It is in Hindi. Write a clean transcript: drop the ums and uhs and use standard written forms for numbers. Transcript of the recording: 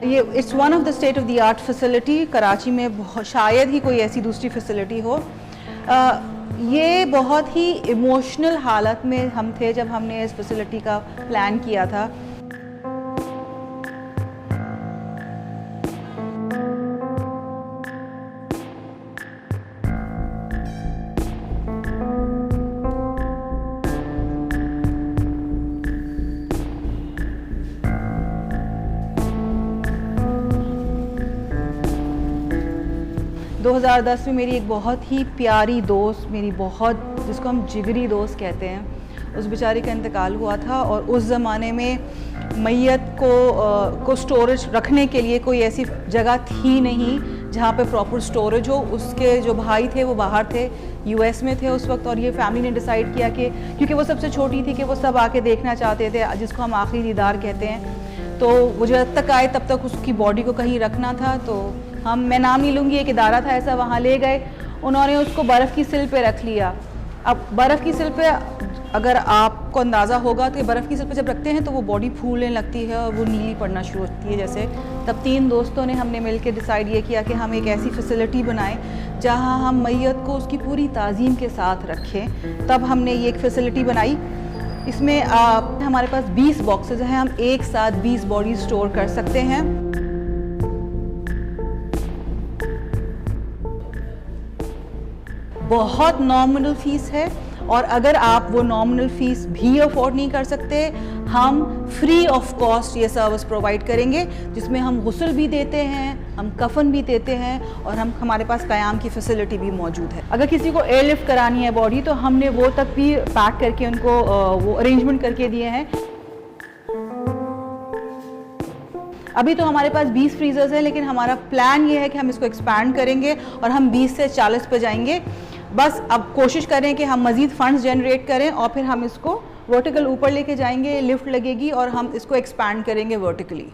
ये it's one of the state of the art facility. Karachi में शायद ही कोई ऐसी दूसरी फैसिलिटी हो। ये बहुत ही इमोशनल हालत में हम थे जब हमने इस फैसिलिटी का प्लान किया था। दो 2010 में मेरी एक बहुत ही प्यारी दोस्त, मेरी बहुत, जिसको हम जिगरी दोस्त कहते हैं, उस बेचारी का इंतकाल हुआ था। और उस ज़माने में मैयत को स्टोरेज रखने के लिए कोई ऐसी जगह थी नहीं जहाँ पे प्रॉपर स्टोरेज हो। उसके जो भाई थे वो बाहर थे, यूएस में थे उस वक्त, और ये फैमिली ने डिसाइड किया कि क्योंकि वो सबसे छोटी थी कि वो सब आके देखना चाहते थे, जिसको हम आखिरी दीदार कहते हैं। तो वो जब तक आए तब तक उसकी बॉडी को कहीं रखना था। तो मैं नाम नहीं लूँगी, एक इदारा था ऐसा, वहाँ ले गए। उन्होंने उसको बर्फ़ की सिल पे रख लिया। अब बर्फ़ की सिल पे अगर आपको अंदाज़ा होगा तो बर्फ़ की सिल पे जब रखते हैं तो वो बॉडी फूलने लगती है और वो नीली पड़ना शुरू होती है जैसे। तब 3 दोस्तों ने हमने मिलकर डिसाइड ये किया कि हम एक ऐसी फैसिलिटी बनाएं जहाँ हम मैयत को उसकी पूरी ताज़ीम के साथ रखें। तब हमने ये एक फ़ैसिलिटी बनाई। इसमें हमारे पास 20 बॉक्सेस हैं, हम एक साथ 20 बॉडी स्टोर कर सकते हैं। बहुत नॉमिनल फ़ीस है, और अगर आप वो नॉमिनल फ़ीस भी अफोर्ड नहीं कर सकते, हम फ्री ऑफ कॉस्ट ये सर्विस प्रोवाइड करेंगे, जिसमें हम गुस्ल भी देते हैं, हम कफन भी देते हैं, और हमारे पास क़याम की फ़ैसिलिटी भी मौजूद है। अगर किसी को एयरलिफ्ट करानी है बॉडी तो हमने वो तक भी पैक करके उनको वो अरेंजमेंट करके दिए हैं। अभी तो हमारे पास 20 फ्रीज़र्स हैं, लेकिन हमारा प्लान ये है कि हम इसको एक्सपैंड करेंगे और हम 20 से 40 पे जाएंगे। बस अब कोशिश करें कि हम मज़ीद फंड्स जनरेट करें और फिर हम इसको वर्टिकल ऊपर लेके जाएंगे, लिफ्ट लगेगी और हम इसको एक्सपैंड करेंगे वर्टिकली।